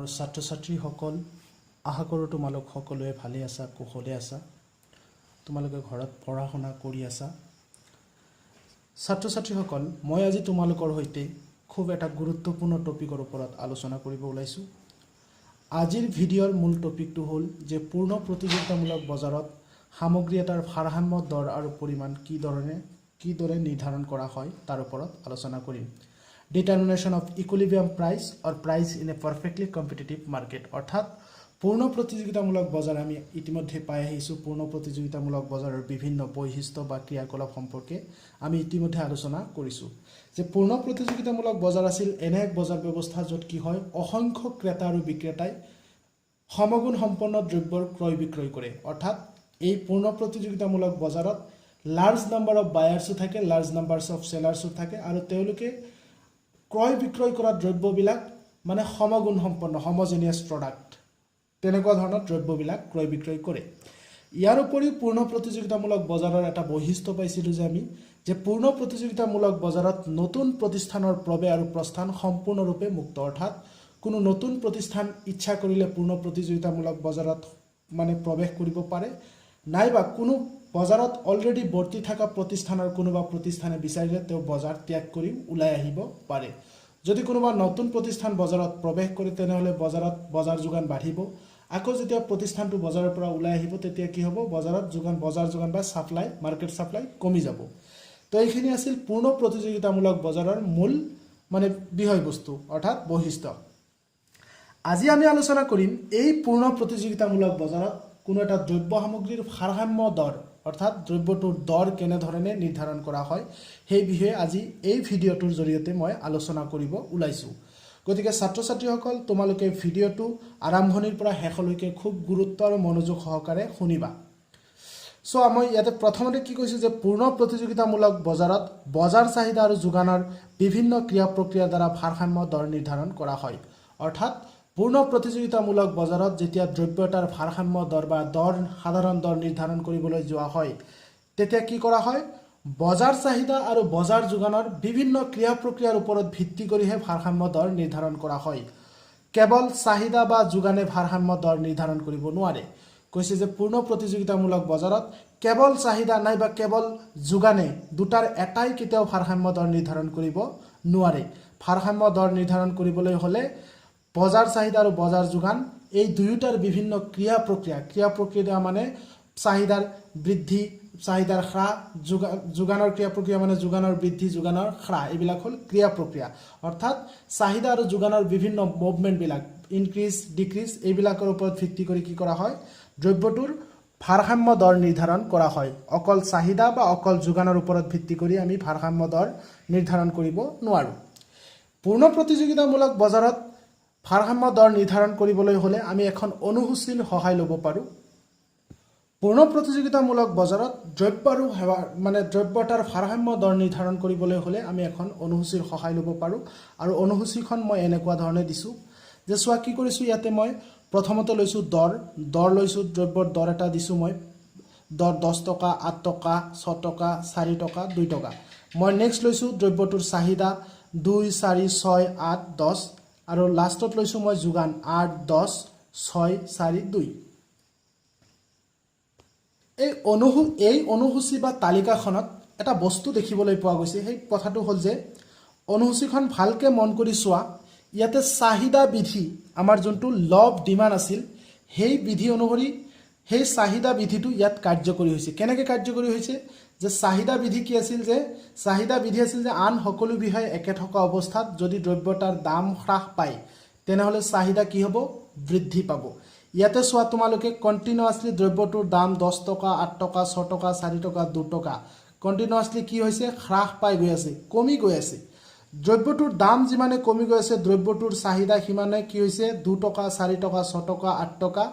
ছাত্ৰ ছাত্ৰীসকল আশা কৰোঁ তোমালোক সকলোৱে ভালে আছা কুশলে আছা তোমালোকে ঘৰত পঢ়া শুনা কৰি আছা ছাত্ৰ ছাত্ৰীসকল মই আজি তোমালোকৰ সৈতে খুব এটা গুৰুত্বপূৰ্ণ টপিকৰ ওপৰত আলোচনা কৰিব ওলাইছোঁ আজিৰ ভিডিঅ'ৰ মূল টপিকটো হ'ল যে পূৰ্ণ প্ৰতিযোগিতামূলক বজাৰত সামগ্ৰী এটাৰ ভাৰসাম্য দৰ আৰু পৰিমাণ কিদৰে নিৰ্ধাৰণ কৰা হয় তাৰ ওপৰত আলোচনা কৰিম Determination of equilibrium price or price in a perfectly competitive market অর্থাৎ পূর্ণ প্রতিযোগিতামূলক বজার আমি ইতিমধ্যে পাই আহিছো পূর্ণ প্রতিযোগিতামূলক বজাৰৰ বিভিন্ন বৈশিষ্ট্য বা ক্ৰিয়াকলাপ সম্পৰ্কে আমি ইতিমধ্যে আলোচনা কৰিছো যে পূৰ্ণ প্ৰতিযোগিতামূলক বজাৰ আছিল এনে এক বজাৰ ব্যৱস্থা য'ত কি হয় অসংখ্য ক্ৰেতা আৰু বিক্ৰেতাই সমগুণ সম্পন্ন দ্ৰব্যৰ ক্ৰয় বিক্ৰয় কৰে অৰ্থাৎ এই পূৰ্ণ প্ৰতিযোগিতামূলক বজাৰত লাৰ্জ নাম্বাৰ অফ বায়াৰ্সও থাকে লাৰ্জ নাম্বাৰস অফ সেলাৰ্সও থাকে আৰু তেওঁলোকে ক্ৰয় বিক্ৰয় কৰা দ্ৰব্যবিলাক মানে সমগুণ সম্পন্ন হোমোজেনিয়াস প্ৰডাক্ট তেনেকুৱা ধৰণৰ দ্ৰব্যবিলাক ক্ৰয় বিক্ৰয় কৰে ইয়াৰ উপৰিও পূৰ্ণ প্ৰতিযোগিতামূলক বজাৰৰ এটা বৈশিষ্ট্য পাইছিলোঁ যে আমি যে পূৰ্ণ প্ৰতিযোগিতামূলক বজাৰত নতুন প্ৰতিষ্ঠানৰ প্ৰৱেশ আৰু প্ৰস্থান সম্পূৰ্ণৰূপে মুক্ত অৰ্থাৎ কোনো নতুন প্ৰতিষ্ঠান ইচ্ছা কৰিলে পূৰ্ণ প্ৰতিযোগিতামূলক বজাৰত মানে প্ৰৱেশ কৰিব পাৰে নাইবা কোনো বজাৰত অলৰেডি বৰ্তি থকা প্ৰতিষ্ঠানৰ কোনোবা প্ৰতিষ্ঠানে বিচাৰিলে তেওঁ বজাৰ ত্যাগ কৰি ওলাই আহিব পাৰে যদি কোনোবা নতুন প্ৰতিষ্ঠান বজাৰত প্ৰৱেশ কৰে তেনেহলে বজাৰত বজাৰ যোগান বাঢ়িব আকৌ যেতিয়া প্ৰতিষ্ঠানটো বজাৰৰ পৰা ওলাই আহিব তেতিয়া কি হ'ব বজাৰত বজাৰ যোগান বা সাপ্লাই মাৰ্কেট সাপ্লাই কমি যাব তো এইখিনি আছিল পূৰ্ণ প্ৰতিযোগিতামূলক বজাৰৰ মূল মানে বিষয়বস্তু অৰ্থাৎ বৈশিষ্ট্য আজি আমি আলোচনা কৰিম এই পূৰ্ণ প্ৰতিযোগিতামূলক বজাৰত কোনো এটা দ্ৰব্য সামগ্ৰীৰ ভাৰসাম্য দৰ অৰ্থাৎ দ্ৰব্যটোৰ দৰ কেনে ধৰণে নিৰ্ধাৰণ কৰা হয় সেই বিষয়ে আজি এই ভিডিঅ'টোৰ জৰিয়তে মই আলোচনা কৰিব ওলাইছো গতিকে ছাত্ৰ ছাত্ৰীসকল তোমালোকে ভিডিঅ'টো আৰম্ভণিৰ পৰা শেষলৈকে খুব গুৰুত্ব আৰু মনোযোগ সহকাৰে শুনিবা সো আমি ইয়াতে প্ৰথমতে কি কৈছো যে পূৰ্ণ প্ৰতিযোগিতামূলক বজাৰত বজাৰ চাহিদা আৰু যোগানৰ বিভিন্ন ক্ৰিয়া প্ৰক্ৰিয়াৰ দ্বাৰা ভাৰসাম্য দৰ নিৰ্ধাৰণ কৰা হয় অৰ্থাৎ পূৰ্ণ প্ৰতিযোগিতামূলক বজাৰত যেতিয়া দ্ৰব্য এটাৰ ভাৰসাম্য দৰ বা সাধাৰণ দৰ নিৰ্ধাৰণ কৰিবলৈ যোৱা হয় তেতিয়া কি কৰা হয় বজাৰ চাহিদা আৰু বজাৰ যোগানৰ বিভিন্ন ক্ৰিয়া প্ৰক্ৰিয়াৰ ওপৰত ভিত্তি কৰিহে ভাৰসাম্য দৰ নিৰ্ধাৰণ কৰা হয় কেৱল চাহিদা বা যোগানে ভাৰসাম্য দৰ নিৰ্ধাৰণ কৰিব নোৱাৰে কৈছে যে পূৰ্ণ প্ৰতিযোগিতামূলক বজাৰত কেৱল চাহিদা নাইবা কেৱল যোগানে দুটাৰ এটাই কেতিয়াও ভাৰসাম্য দৰ নিৰ্ধাৰণ কৰিব নোৱাৰে ভাৰসাম্য দৰ নিৰ্ধাৰণ কৰিবলৈ হলে বজাৰ চাহিদা আৰু বজাৰ যোগান এই দুয়োটাৰ বিভিন্ন ক্ৰিয়া প্ৰক্ৰিয়া মানে চাহিদাৰ বৃদ্ধি চাহিদাৰ হ্ৰাস যোগানৰ ক্ৰিয়া প্ৰক্ৰিয়া মানে যোগানৰ বৃদ্ধি যোগানৰ হ্ৰাস এইবিলাক হ'ল ক্ৰিয়া প্ৰক্ৰিয়া অৰ্থাৎ চাহিদা আৰু যোগানৰ বিভিন্ন মুভমেন্ট বিলাক ইনক্ৰিজ ডিক্ৰিজ এইবিলাকৰ ওপৰত ভিত্তি কৰি কি কৰা হয় দ্ৰব্যটোৰ ভাৰসাম্য দৰ নিৰ্ধাৰণ কৰা হয় অকল চাহিদা বা অকল যোগানৰ ওপৰত ভিত্তি কৰি আমি ভাৰসাম্য দৰ নিৰ্ধাৰণ কৰিব নোৱাৰো পূৰ্ণ প্ৰতিযোগিতামূলক বজাৰত ভাৰসাম্য দৰ নিৰ্ধাৰণ কৰিবলৈ হলে আমি এখন অনুসূচীৰ সহায় ল'ব পাৰো পূৰ্ণ প্ৰতিযোগিতামূলক বজাৰত দ্ৰব্য আৰু সেৱা মানে দ্ৰব্যটাৰ ভাৰসাম্য দৰ নিৰ্ধাৰণ কৰিবলৈ হলে আমি এখন অনুসূচীৰ সহায় ল'ব পাৰো আৰু অনুসূচীখন মই এনেকুৱা ধৰণে দিছো যে সোৱা কি কৰিছো ইয়াতে মই প্ৰথমতে লৈছো দৰ লৈছো দ্ৰব্যৰ দৰ এটা দিছো মই দৰ 10 টকা 8 টকা 6 টকা 4 টকা 2 টকা মই নেক্সট লৈছো দ্ৰব্যটোৰ চাহিদা 2 4 6 8 10 আৰু লাষ্টত লৈছো মই যোগান 8 10 6 4 2 এই অনুসূচী বা তালিকাখনত এটা বস্তু দেখিবলৈ পোৱা গৈছে সেই কথাটো হ'ল যে অনুসূচীখন ভালকে মন কৰি চোৱা ইয়াতে চাহিদা বিধি আমাৰ যোনটো ল অফ ডিমান্ড আছিল সেই বিধি অনুসৰি সেই চাহিদা বিধিটো ইয়াত কাৰ্যকৰী হৈছে কেনেকৈ কাৰ্যকৰী হৈছে যে চাহিদা বিধি কি আছিল যে চাহিদা বিধি আছিল যে আন সকলো বিষয় একে থকা অৱস্থাত যদি দ্ৰব্যটাৰ দাম হ্ৰাস পায় তেনেহলে চাহিদা কি হ'ব বৃদ্ধি পাব ইয়াতে চোৱা তোমালোকে কন্টিনিউয়াসলি দ্ৰব্যটোৰ দাম 10 টকা 8 টকা 6 টকা 4 টকা 2 টকা কন্টিনিউয়াসলি কি হৈছে হ্ৰাস পাই গৈ আছে কমি গৈ আছে দ্ৰব্যটোৰ দাম যিমানে কমি গৈ আছে দ্ৰব্যটোৰ চাহিদা সিমানে কি হৈছে 2 টকা 4 টকা 6 টকা 8 টকা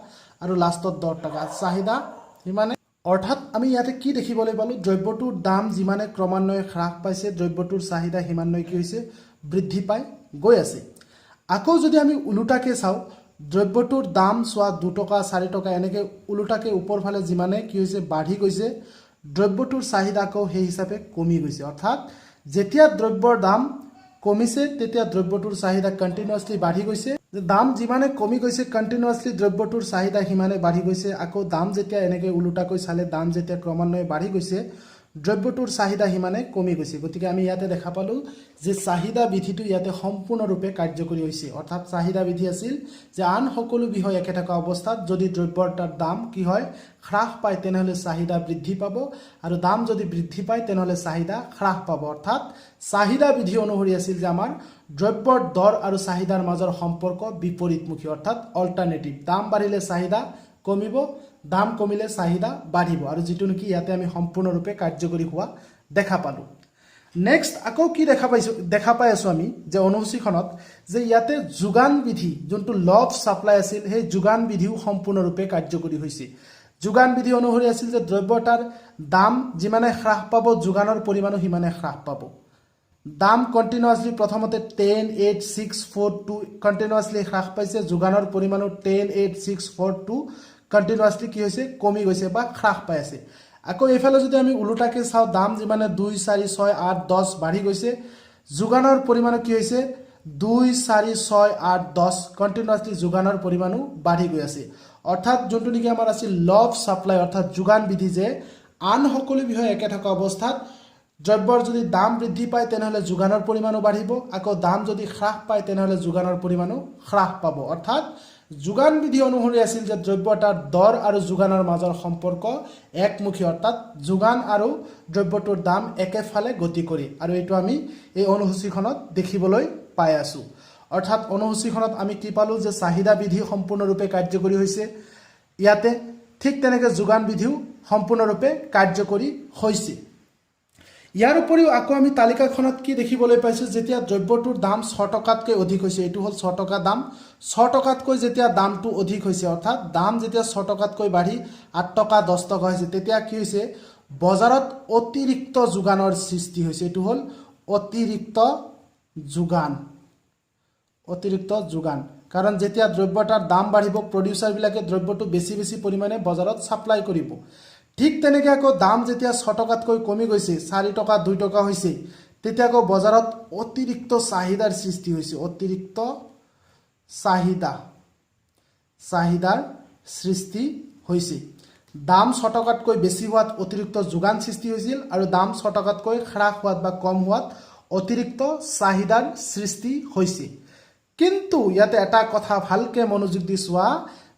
আৰু লাষ্টত 10 টকা চাহিদা সিমানে অৰ্থাৎ আমি ইয়াতে কি দেখিবলৈ পালো দ্ৰব্যটোৰ দাম যিমানে ক্ৰমান্বয়ে হ্ৰাস পাইছে দ্ৰব্যটোৰ চাহিদা সিমান্বয়ে কি হৈছে বৃদ্ধি পাই গৈ আছে আকৌ যদি আমি উলুটাকে চাও দ্ৰব্যটোৰ দাম সোৱা 2 টকা 4 টকা এনেকে উলুটাকে ওপৰ ফালে যিমানে কি হৈছে বাঢ়ি গৈছে দ্ৰব্যটোৰ চাহিদা আকৌ সেই হিচাপে কমি গৈছে অৰ্থাৎ যেতিয়া দ্ৰব্যৰ দাম কমিছে তেতিয়া দ্ৰব্যটোৰ চাহিদা কন্টিনিউয়াসলি বাঢ়ি গৈছে যে দাম যিমানে কমি গৈছে কণ্টিনিউৱাছলি দ্ৰব্যটোৰ চাহিদা সিমানে বাঢ়ি গৈছে। আকৌ দাম যেতিয়া এনেকৈ ওলোটাকৈ চালে দাম যেতিয়া ক্ৰমান্বয়ে বাঢ়ি গৈছে দ্ৰব্যটোৰ চাহিদা সিমানে কমি গৈছে। গতিকে আমি ইয়াতে দেখা পালোঁ যে চাহিদা বিধিটো ইয়াতে সম্পূৰ্ণৰূপে কাৰ্যকৰী হৈছে। অৰ্থাৎ চাহিদা বিধি আছিল যে আন সকলো বিষয় একে থকা অৱস্থাত যদি দ্ৰব্যৰ দাম কি হয় হ্ৰাস পায় তেনেহ'লে চাহিদা বৃদ্ধি পাব, আৰু দাম যদি বৃদ্ধি পায় তেনেহ'লে চাহিদা হ্ৰাস পাব। অৰ্থাৎ চাহিদা বিধি অনুসৰি আছিল যে আমাৰ দ্ৰব্যৰ দৰ আৰু চাহিদাৰ মাজৰ সম্পৰ্ক বিপৰীতমুখী, অৰ্থাৎ অল্টাৰনেটিভ। দাম বাঢ়িলে চাহিদা কমিব, দাম কমিলে চাহিদা বাঢ়িব, আৰু যিটো নেকি ইয়াতে আমি সম্পূৰ্ণৰূপে কাৰ্যকৰী হোৱা দেখা পালোঁ। নেক্সট আকৌ কি দেখা পাই আছোঁ আমি যে অনুসূচীখনত যে ইয়াতে যোগান বিধি যোনটো ল অফ ছাপ্লাই আছিল সেই যোগান বিধিও সম্পূৰ্ণৰূপে কাৰ্যকৰী হৈছে। যোগান বিধি অনুসৰি আছিল যে দ্ৰব্যটাৰ দাম যিমানে হ্ৰাস পাব যোগানৰ পৰিমাণো সিমানে হ্ৰাস পাব। দাম কণ্টিনিউৱাছলি প্ৰথমতে 10,8,642 কণ্টিনিউৱাছলি হ্ৰাস পাইছে, যোগানৰ পৰিমাণো 10,8,642 কণ্টিনিউৱাছলি কি হৈছে কমি গৈছে বা হ্ৰাস পাই আছে। আকৌ এইফালে যদি আমি ওলোটাকৈ চাওঁ দাম যিমানে 2, 4, 6, 8, 10 বাঢ়ি গৈছে যোগানৰ পৰিমাণো কি হৈছে 2, 4, 6, 8, 10 কণ্টিনিউৱাছলি যোগানৰ পৰিমাণো বাঢ়ি গৈ আছে। অৰ্থাৎ যোনটো নেকি আমাৰ আছিল ল অফ ছাপ্লাই অৰ্থাৎ যোগান বিধি যে আন সকলো বিষয় একে থকা অৱস্থাত দ্ৰব্যৰ যদি দাম বৃদ্ধি পায় তেনেহ'লে যোগানৰ পৰিমাণো বাঢ়িব, আকৌ দাম যদি হ্ৰাস পায় তেনেহ'লে যোগানৰ পৰিমাণো হ্ৰাস পাব। অৰ্থাৎ যোগান বিধি অনুসৰি আছিল যে দ্ৰব্যটাৰ দৰ আৰু যোগানৰ মাজৰ সম্পৰ্ক একমুখী, অৰ্থাৎ যোগান আৰু দ্ৰব্যটোৰ দাম একেফালে গতি কৰে, আৰু এইটো আমি এই অনুসূচীখনত দেখিবলৈ পাই আছোঁ। অৰ্থাৎ অনুসূচীখনত আমি কি পালোঁ যে চাহিদা বিধি সম্পূৰ্ণৰূপে কাৰ্যকৰী হৈছে ইয়াতে, ঠিক তেনেকৈ যোগান বিধিও সম্পূৰ্ণৰূপে কাৰ্যকৰী হৈছে। ইয়াৰ উপৰিও আকৌ আমি তালিকাখনত কি দেখিবলৈ পাইছোঁ যেতিয়া দ্ৰব্যটোৰ দাম 6 টকাতকৈ অধিক হৈছে, এইটো হ'ল 6 টকা দাম, 6 টকাতকৈ যেতিয়া দামটো অধিক হৈছে অৰ্থাৎ দাম যেতিয়া 6 টকাতকৈ বাঢ়ি 8 টকা 10 টকা হৈছে তেতিয়া কি হৈছে বজাৰত অতিৰিক্ত যোগানৰ সৃষ্টি হৈছে। এইটো হ'ল অতিৰিক্ত যোগান, কাৰণ যেতিয়া দ্ৰব্যটাৰ দাম বাঢ়িব প্ৰডিউচাৰবিলাকে দ্ৰব্যটো বেছি পৰিমাণে বজাৰত ছাপ্লাই কৰিব। ঠিক তেনেকৈ আকৌ দাম যেতিয়া 6 টকাতকৈ কমি গৈছে 4 টকা 2 টকা হৈছে তেতিয়া আকৌ বজাৰত অতিৰিক্ত চাহিদাৰ সৃষ্টি হৈছে, অতিৰিক্ত চাহিদাৰ সৃষ্টি হৈছে। দাম 6 টকাতকৈ বেছি হোৱাত অতিৰিক্ত যোগান সৃষ্টি হৈছিল, আৰু দাম 6 টকাতকৈ হ্ৰাস হোৱাত বা কম হোৱাত অতিৰিক্ত চাহিদাৰ সৃষ্টি হৈছে। কিন্তু ইয়াতে এটা কথা ভালকৈ মনোযোগ দি চোৱা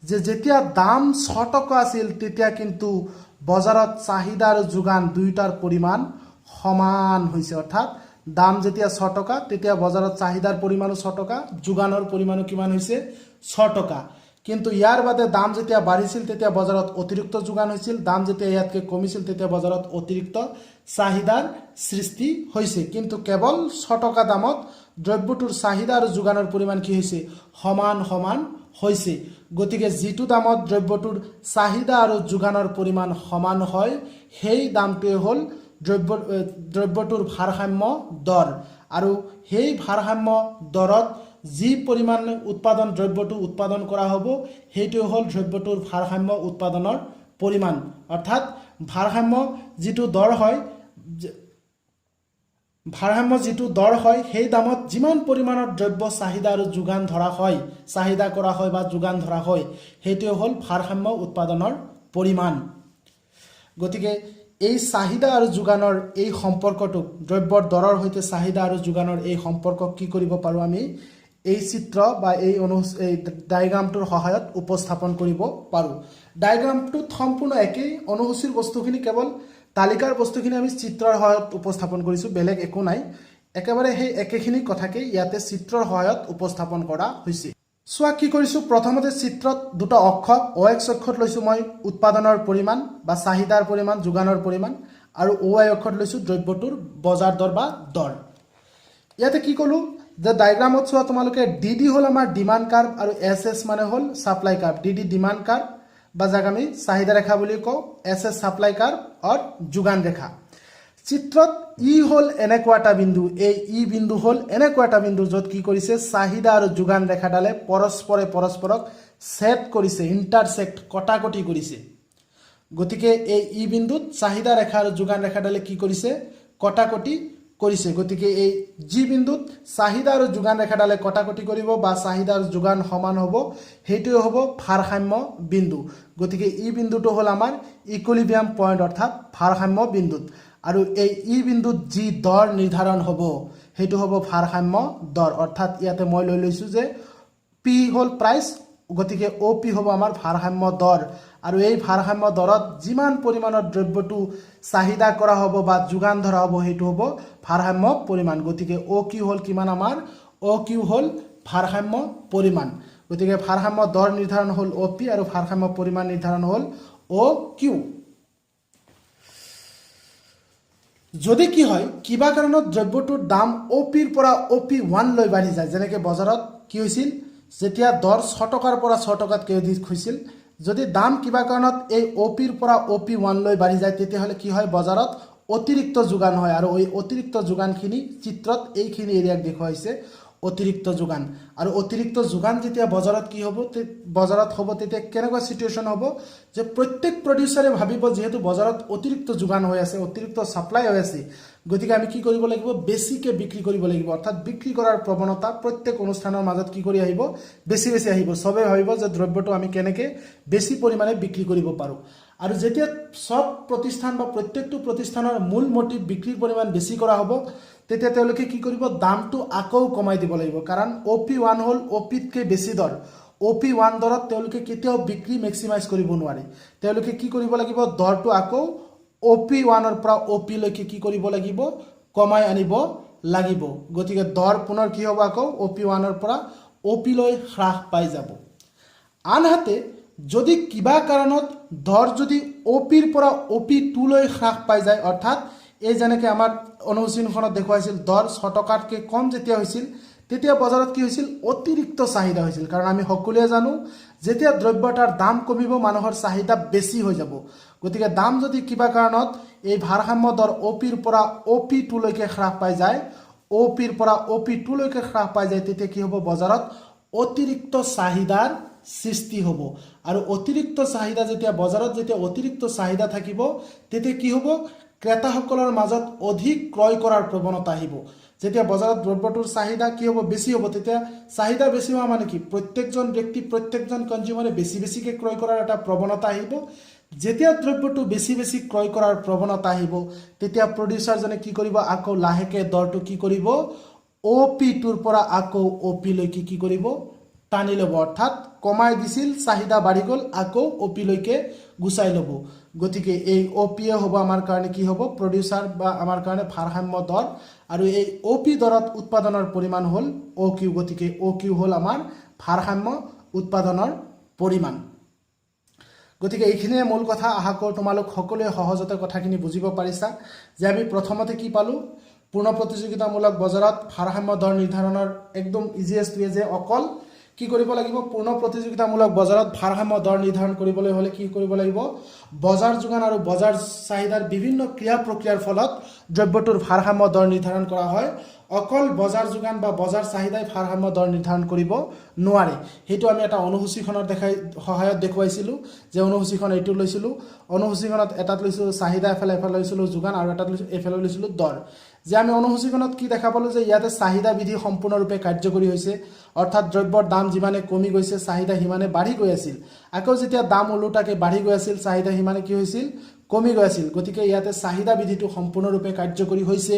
যে যেতিয়া দাম 6 টকা আছিল তেতিয়া কিন্তু বজাৰত চাহিদা আৰু যোগান দুয়োটাৰ পৰিমাণ সমান হৈছে। অৰ্থাৎ দাম যেতিয়া 6 টকা তেতিয়া বজাৰত চাহিদাৰ পৰিমাণো 6 টকা, যোগানৰ পৰিমাণো কিমান হৈছে 6 টকা। কিন্তু ইয়াৰ বাদে দাম যেতিয়া বাঢ়িছিল তেতিয়া বজাৰত অতিৰিক্ত যোগান হৈছিল, দাম যেতিয়া ইয়াতকৈ কমিছিল তেতিয়া বজাৰত অতিৰিক্ত চাহিদাৰ সৃষ্টি হৈছে। কিন্তু কেৱল 6 টকা দামত দ্ৰব্যটোৰ চাহিদা আৰু যোগানৰ পৰিমাণ কি হৈছে সমান হৈছে। গতিকে যিটো দামত দ্ৰব্যটোৰ চাহিদা আৰু যোগানৰ পৰিমাণ সমান হয় সেই দামটোৱে হ'ল দ্ৰব্যটোৰ ভাৰসাম্য দৰ, আৰু সেই ভাৰসাম্য দৰত যি পৰিমাণে দ্ৰব্যটো উৎপাদন কৰা হ'ব সেইটোৱে হ'ল দ্ৰব্যটোৰ ভাৰসাম্য উৎপাদনৰ পৰিমাণ। অৰ্থাৎ ভাৰসাম্য যিটো দৰ হয় সেই দামত যিমান পৰিমাণৰ দ্ৰব্য চাহিদা আৰু যোগান চাহিদা কৰা হয় বা যোগান ধৰা হয় সেইটোৱে হ'ল ভাৰসাম্য উৎপাদনৰ পৰিমাণ। গতিকে এই চাহিদা আৰু যোগানৰ এই সম্পৰ্কটোক দ্ৰব্যৰ দৰৰ সৈতে চাহিদা আৰু যোগানৰ এই সম্পৰ্ক কি কৰিব পাৰোঁ আমি এই চিত্ৰ বা এই ডায়েগ্ৰামটোৰ সহায়ত উপস্থাপন কৰিব পাৰোঁ। ডায়েগ্ৰামটোত সম্পূৰ্ণ একেই, অনুসূচীৰ বস্তুখিনি কেৱল তালিকাৰ বস্তুখিনি আমি চিত্ৰৰ সহায়ত উপস্থাপন কৰিছোঁ, বেলেগ একো নাই। একেবাৰে সেই একেখিনি কথাকেই ইয়াতে চিত্ৰৰ সহায়ত উপস্থাপন কৰা হৈছে। চোৱা কি কৰিছোঁ, প্ৰথমতে চিত্ৰত দুটা অক্ষ OX অক্ষত লৈছোঁ মই উৎপাদনৰ পৰিমাণ বা চাহিদাৰ পৰিমাণ যোগানৰ পৰিমাণ, আৰু OY অক্ষত লৈছোঁ দ্ৰব্যটোৰ বজাৰ দৰ বা দৰ। ইয়াতে কি ক'লোঁ যে ডায়েগ্ৰামত চোৱা তোমালোকে DD হ'ল আমাৰ ডিমাণ্ড কাৰ্ভ আৰু SS মানে হ'ল supply curve. DD demand curve বা যাক আমি চাহিদা ৰেখা বুলি কওঁ, SS ছাপ্লাই কাৰ্ভ আৰু যোগান ৰেখা। চিত্ৰত ই হ'ল এনেকুৱা এটা বিন্দু, এই ই বিন্দু হ'ল এনেকুৱা এটা বিন্দু য'ত কি কৰিছে চাহিদা আৰু যোগান ৰেখাডালে পৰস্পৰক ছেদ কৰিছে, ইণ্টাৰছেক্ট কটাকটি কৰিছে। গতিকে এই ই বিন্দুত চাহিদা ৰেখা আৰু যোগান ৰেখাডালে কি কৰিছে কটাকটি কৰিছে গতিকে এই জি বিন্দুত চাহিদা আৰু যোগান ৰেখাডালে কটাকটি কৰিব বা চাহিদা আৰু যোগান সমান হ'ব হেইটোই হ'ব ভাৰসাম্য বিন্দু গতিকে ই বিন্দুটো হ'ল আমাৰ ইকুইলিব্ৰিয়াম পয়েন্ট অৰ্থাৎ ভাৰসাম্য বিন্দুত আৰু এই ই বিন্দুত যি দৰ নিৰ্ধাৰণ হ'ব হেইটো হ'ব ভাৰসাম্য দৰ অৰ্থাৎ ইয়াতে মই লৈ লৈছো যে পি হ'ল প্ৰাইস গতিকে OP হ'ব আমাৰ ভাৰসাম্য দৰ আৰু এই ভাৰসাম্য দৰত যিমান পৰিমাণৰ দ্ৰব্যটো চাহিদা কৰা হ'ব বা যোগান ধৰা হ'ব হেইটো হ'ব ভাৰসাম্য পৰিমাণ গতিকে OQ হ'ল কিমান আমাৰ OQ হ'ল ভাৰসাম্য পৰিমাণ গতিকে ভাৰসাম্য দৰ নিৰ্ধাৰণ হ'ল OP আৰু ভাৰসাম্য পৰিমাণ নিৰ্ধাৰণ হ'ল OQ যদি কি হয় কিবা কাৰণত দ্ৰব্যটোৰ দাম OP ৰ পৰা OP1 লৈ বাঢ়ি যায় যেনেকৈ বজাৰত কি হৈছিল যেতিয়া দৰ 6 টকাৰ পৰা 6 টকাতকৈ অধিক হৈছিল যদি দাম কিবা কাৰণত এই OP ৰ পৰা OP1 লৈ বাঢ়ি যায় তেতিয়াহলে কি হয় বজাৰত অতিৰিক্ত যোগান হয় আৰু এই অতিৰিক্ত যোগানখিনি চিত্ৰত এইখিনি এৰিয়াক দেখুৱাইছে অতিৰিক্ত যোগান আৰু অতিৰিক্ত যোগান যেতিয়া বজাৰত কি হ'ব বজাৰত হ'ব তেতিয়া কেনেকুৱা সিচুৱেচন হ'ব যে প্ৰত্যেক প্ৰডিউসাৰে ভাবিব যেহেতু বজাৰত অতিৰিক্ত যোগান হৈ আছে অতিৰিক্ত সাপ্লাই হৈ আছে গতিকে আমি কি কৰিব লাগিব বেছিকে বিক্ৰী কৰিব লাগিব অৰ্থাৎ বিক্ৰী কৰাৰ প্ৰৱণতা প্ৰত্যেক অনুষ্ঠানৰ মাজত কি কৰি আহিব বেছি বেছি আহিব সবে ভাবিব যে দ্ৰব্যটো আমি কেনেকৈ বেছি পৰিমাণে বিক্ৰী কৰিব পাৰো আৰু যেতিয়া সব প্ৰতিষ্ঠান বা প্ৰত্যেকটো প্ৰতিষ্ঠানৰ মূল মোটিভ বিক্ৰীৰ পৰিমাণ বেছি কৰা হ'ব তেতিয়া তেওঁলোকে কি কৰিব দামটো আকৌ কমাই দিব লাগিব কাৰণ OP1 হ'ল OP তকৈ বেছি দৰ OP1 দৰত তেওঁলোকে কেতিয়াও বিক্ৰী মেক্সিমাইজ কৰিব নোৱাৰে তেওঁলোকে কি কৰিব লাগিব দৰটো আকৌ OP1 ৰ পৰা OP লৈকে কি কৰিব লাগিব কমাই আনিব লাগিব গতিকে দৰ পুনৰ কি হ'ব আকৌ OP1 ৰ পৰা OP লৈ হ্ৰাস পাই যাব আনহাতে যদি কিবা কাৰণত দৰ যদি OP ৰ পৰা OP2 লৈ হ্ৰাস পাই যায় অৰ্থাৎ এই যেনেকৈ আমাৰ অনুসূচীখনত দেখুৱাইছিল দৰ 6 টকাতকৈ কম যেতিয়া হৈছিল তেতিয়া বজাৰত কি হৈছিল অতিৰিক্ত চাহিদা হৈছিল কাৰণ আমি সকলোৱে জানো যেতিয়া দ্ৰব্যটাৰ দাম কমিব মানুহৰ চাহিদা বেছি হৈ যাব গতিকে দাম যদি কিবা কাৰণত এই ভাৰসাম্য দৰ OP ৰ পৰা OP2 লৈকে হ্ৰাস পাই যায় OP ৰ পৰা OP2 লৈকে হ্ৰাস পাই যায় তেতিয়া কি হ'ব বজাৰত অতিৰিক্ত চাহিদাৰ সৃষ্টি হ'ব আৰু অতিৰিক্ত চাহিদা যেতিয়া বজাৰত যেতিয়া অতিৰিক্ত চাহিদা থাকিব তেতিয়া কি হ'ব ক্ৰেতাসকলৰ মাজত অধিক ক্ৰয় কৰাৰ প্ৰৱণতা আহিব যেতিয়া বজাৰত দ্ৰব্যটোৰ চাহিদা কি হ'ব বেছি হ'ব তেতিয়া চাহিদা বেছি হোৱা মানে কি প্ৰত্যেকজন ব্যক্তি প্ৰত্যেকজন কনজিউমাৰে বেছি বেছিকৈ ক্ৰয় কৰাৰ এটা প্ৰৱণতা আহিব যেতিয়া দ্ৰব্যটো বেছি বেছি ক্ৰয় কৰাৰ প্ৰৱণতা আহিব তেতিয়া প্ৰডিউসাৰজনে কি কৰিব আকৌ লাহেকে দৰটো কি কৰিব OP2 ৰ পৰা আকৌ OP লৈকে কি কৰিব টানি ল'ব অৰ্থাৎ কমাই দিছিল চাহিদা বাঢ়ি গ'ল আকৌ OP লৈকে গুচাই ল'ব গতিকে এই OP হ'ব আমাৰ কাৰণে কি হ'ব প্ৰডিউসাৰ বা আমাৰ কাৰণে ভাৰসাম্য দৰ আৰু এই OP দৰত উৎপাদনৰ পৰিমাণ হ'ল OQ গতিকে OQ হ'ল আমাৰ ভাৰসাম্য উৎপাদনৰ পৰিমাণ গতিকে এইখিনিয়ে মূল কথা আশা কৰোঁ তোমালোক সকলোৱে সহজতে কথাখিনি বুজিব পাৰিছা যে আমি প্ৰথমতে কি পালো পূৰ্ণ প্ৰতিযোগিতামূলক বজাৰত ভাৰসাম্য দৰ নিৰ্ধাৰণৰ একদম ইজিয়েষ্ট ৱে যে অকল কি কৰিব লাগিব পূৰ্ণ প্ৰতিযোগিতামূলক বজাৰত ভাৰসাম্য দৰ নিৰ্ধাৰণ কৰিবলৈ হলে কি কৰিব লাগিব বজাৰ যোগান আৰু বজাৰ চাহিদাৰ বিভিন্ন ক্ৰিয়া প্ৰক্ৰিয়াৰ ফলত দ্ৰব্যটোৰ ভাৰসাম্য দৰ নিৰ্ধাৰণ কৰা হয় অকল বজাৰ যোগান বা বজাৰ চাহিদাই ভাৰসাম্য দৰ নিৰ্ধাৰণ কৰিব নোৱাৰে হেতু আমি এটা অনুসূচীখনৰ সহায়ত দেখুৱাইছিলো যে অনুসূচীখন এইটো লৈছিলো অনুসূচীখনত এটাত লৈছিলো চাহিদা এফালে লৈছিলো যোগান আৰু এটাত এফালে লৈছিলো দৰ যে আমি অনুসূচীখনত কি দেখা পালো যে ইয়াতে চাহিদা বিধি সম্পূৰ্ণৰূপে কাৰ্যকৰী হৈছে অৰ্থাৎ দ্ৰব্যৰ দাম যিমানে কমি গৈছে চাহিদা হিমানে বাঢ়ি গৈ আছিল আকৌ যেতিয়া দাম ওলোটাকে বাঢ়ি গৈ আছিল চাহিদা হিমানে কি হৈছিল কমি গৈ আছিল গতিকে ইয়াতে চাহিদা বিধিটো সম্পূৰ্ণৰূপে কাৰ্যকৰী হৈছে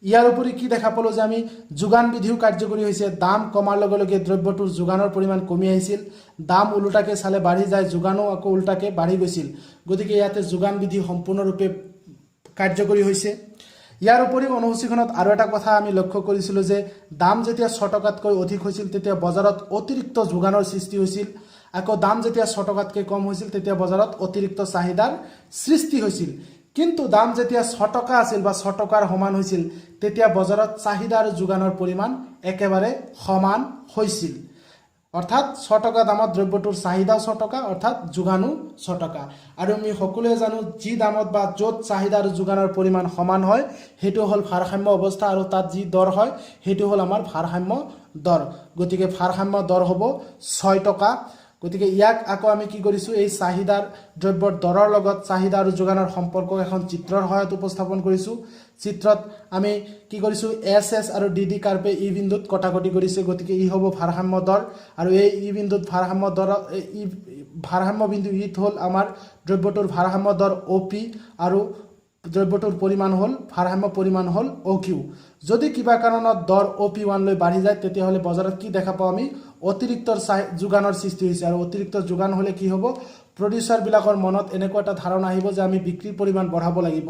ইয়াৰ উপৰি কি দেখা পালো যে আমি যোগান বিধিও কাৰ্যকৰী হৈছে দাম কমাৰ লগে লগে দ্ৰব্যটোৰ যোগানৰ পৰিমাণ কমি আহিছিল দাম ওলোটাকে চালে বাঢ়ি যায় যোগানো আকৌ উল্টাকে বাঢ়ি গৈছিল গতিকে ইয়াতে যোগান বিধি সম্পূৰ্ণৰূপে কাৰ্যকৰী হৈছে ইয়াৰ উপৰি অনুসূচীখনত আৰু এটা কথা আমি লক্ষ্য কৰিছিলো যে দাম যেতিয়া 6 টকাতকৈ অধিক হৈছিল তেতিয়া বজাৰত অতিৰিক্ত যোগানৰ সৃষ্টি হৈছিল আকৌ দাম যেতিয়া 6 টকাতকৈ কম হৈছিল তেতিয়া বজাৰত অতিৰিক্ত চাহিদাৰ সৃষ্টি হৈছিল কিন্তু দাম যেতিয়া 6 টকা আছিল বা 6 টকাৰ সমান হৈছিল তেতিয়া বজাৰত চাহিদা আৰু যোগানৰ পৰিমাণ একেবাৰে সমান হৈছিল অৰ্থাৎ 6 টকা দামত দ্ৰব্যটোৰ চাহিদা 6 টকা অৰ্থাৎ যোগানো 6 টকা আৰু আমি সকলোৱে জানো যি দামত বা য'ত চাহিদা আৰু যোগানৰ পৰিমাণ সমান হয় হেতু হ'ল ভাৰসাম্য অৱস্থা আৰু তাত যি দৰ হয় হেতু হ'ল আমাৰ ভাৰসাম্য দৰ গতিকে ভাৰসাম্য দৰ হ'ব 6 টকা গতিকে ইয়াক আকৌ আমি কি কৰিছো এই চাহিদাৰ দ্ৰব্যৰ দৰৰ লগত চাহিদা আৰু যোগানৰ সম্পৰ্ক এখন চিত্ৰৰ সহায়ত উপস্থাপন কৰিছো চিত্ৰত আমি কি কৰিছোঁ এছ এছ আৰু ডি ডি কাৰ্ভে ই বিন্দুত কটাকটি কৰিছে গতিকে ই হ'ব ভাৰসাম্য দৰ আৰু এই ই বিন্দুত ভাৰসাম্য দৰ ভাৰসাম্য বিন্দু ইত হ'ল আমাৰ দ্ৰব্যটোৰ ভাৰসাম্য দৰ অ' পি আৰু দ্ৰব্যটোৰ পৰিমাণ হ'ল ভাৰসাম্য পৰিমাণ হ'ল অ' কিউ যদি কিবা কাৰণত দৰ অ' পি ওৱানলৈ বাঢ়ি যায় তেতিয়াহ'লে বজাৰত কি দেখা পাওঁ আমি অতিৰিক্ত যোগানৰ সৃষ্টি হৈছে আৰু অতিৰিক্ত যোগান হ'লে কি হ'ব প্ৰডিউচাৰবিলাকৰ মনত এনেকুৱা এটা ধাৰণা আহিব যে আমি বিক্ৰীৰ পৰিমাণ বঢ়াব লাগিব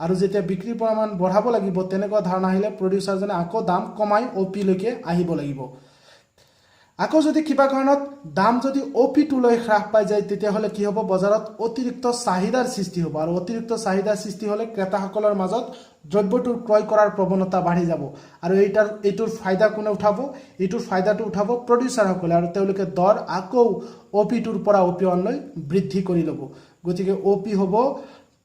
আৰু যেতিয়া বিক্ৰীৰ পৰিমাণ বঢ়াব লাগিব তেনেকুৱা ধাৰণা আহিলে প্ৰডিউচাৰজনে আকৌ দাম কমাই অ' পিলৈকে আহিব লাগিব আকৌ যদি কিবা কাৰণত দাম যদি অ' পিটোলৈ হ্ৰাস পাই যায় তেতিয়াহ'লে কি হ'ব বজাৰত অতিৰিক্ত চাহিদাৰ সৃষ্টি হ'ব আৰু অতিৰিক্ত চাহিদাৰ সৃষ্টি হ'লে ক্ৰেতাসকলৰ মাজত দ্ৰব্যটোৰ ক্ৰয় কৰাৰ প্ৰৱণতা বাঢ়ি যাব আৰু এইটোৰ ফাইদা কোনে উঠাব এইটোৰ ফাইদাটো উঠাব প্ৰডিউচাৰসকলে আৰু তেওঁলোকে দৰ আকৌ অ' পিটোৰ পৰা অ' পি ওৱানলৈ বৃদ্ধি কৰি ল'ব গতিকে অ' পি হ'ব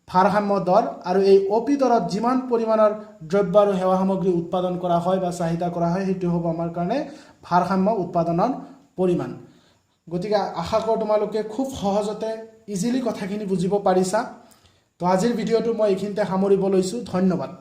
ভাৰসাম্য দৰ আৰু এই অ' পি দৰত যিমান পৰিমাণৰ দ্ৰব্য আৰু সেৱা সামগ্ৰী উৎপাদন কৰা হয় বা চাহিদা কৰা হয় সেইটো হ'ব আমাৰ কাৰণে ভাৰসাম্য উৎপাদনৰ পৰিমাণ গতিকে আশা কৰোঁ তোমালোকে খুব সহজতে ইজিলি কথাখিনি বুজিব পাৰিছা তো আজিৰ ভিডিঅ'টো মই এইখিনিতে সামৰিব লৈছোঁ ধন্যবাদ